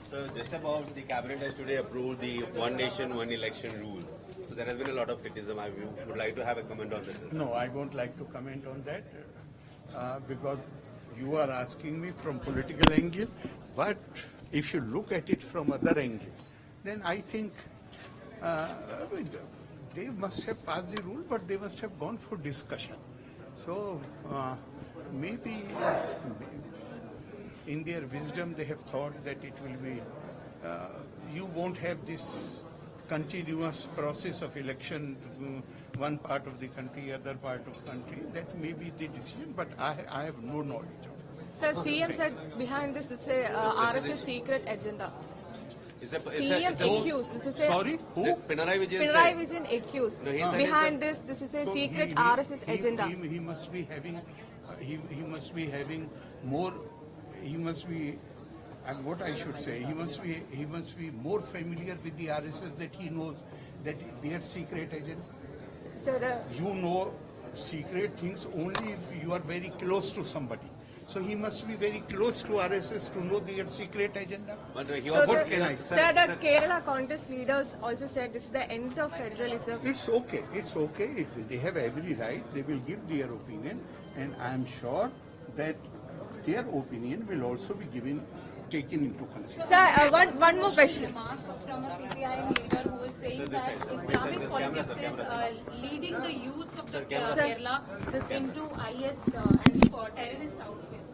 So just about the cabinet has today approved the one nation, one election rule. So there has been a lot of criticism. I would like to have a comment on this. No, I won't like to comment on that because you are asking me from political angle. But if you look at it from other angle, then I think they must have passed the rule, but they must have gone for discussion. So maybe in their wisdom they have thought that it will be, you won't have this continuous process of election, one part of the country, other part of country. That may be the decision, but I have no knowledge of it. Sir, CM said behind this is a RSS secret agenda. CM accused. This is a Sorry, who? Pinarayi Vijayൻ accused. No, Behind this is a secret RSS agenda. He must be having, he must be having more. He must be. And what I should say, he must be more familiar with the RSS that he knows that their secret agenda. So You know secret things only if you are very close to somebody. So he must be very close to RSS to know their secret agenda. But he So what can I say? Sir, the Kerala Congress leaders also said this is the end of federalism. It's okay. It's okay. They have every right. They will give their opinion, and I am sure that their opinion will also be taken into consideration. Sir, one more question. Remark from a CPIM leader who is saying that Islamic politics is leading the youths of the Kerala into IS and for terrorist outfits.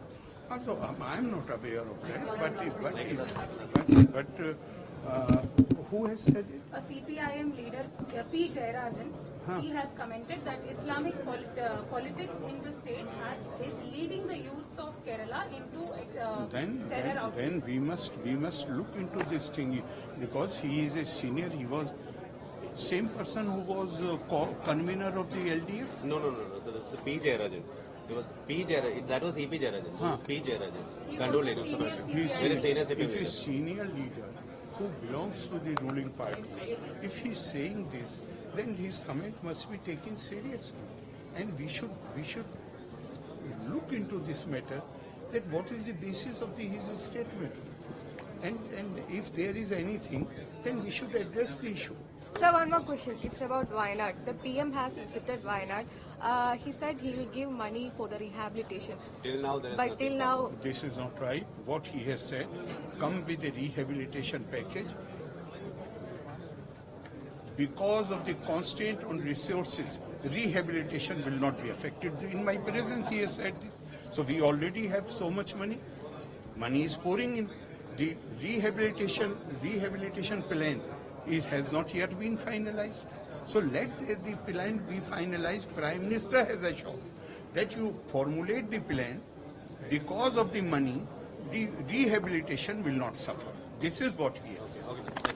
Also, I am not aware of that. But who has said it? A CPIM leader, P. Jayarajan, he has commented that Islamic politics in the state is leading the youths of Kerala into terror outfits. Then we must look into this thing because he is a senior. He was same person who was convener of the LDF. No. So that's P. Jayarajan. It was P. Jayarajan. That was EP Jayarajan. This is P. Jayarajan. He's Control also leader. senior Very senior CPM If a leader. senior leader who belongs to the ruling party, if he is saying this, then his comment must be taken seriously, and we should look into this matter. That what is the basis of his statement, and if there is anything, then we should address the issue. Sir, one more question. It's about Wayanad. The PM has visited Wayanad. He said he will give money for the rehabilitation. Till now, there is But nothing. till now, This is not right. What he has said, come with a rehabilitation package. Because of the constraint on resources, rehabilitation will not be affected. In my presence, he has said this. So we already have so much money. Money is pouring in. The rehabilitation plan has not yet been finalized. So let the plan be finalized. Prime Minister has assured that you formulate the plan. Because of the money, the rehabilitation will not suffer. This is what he has. Okay.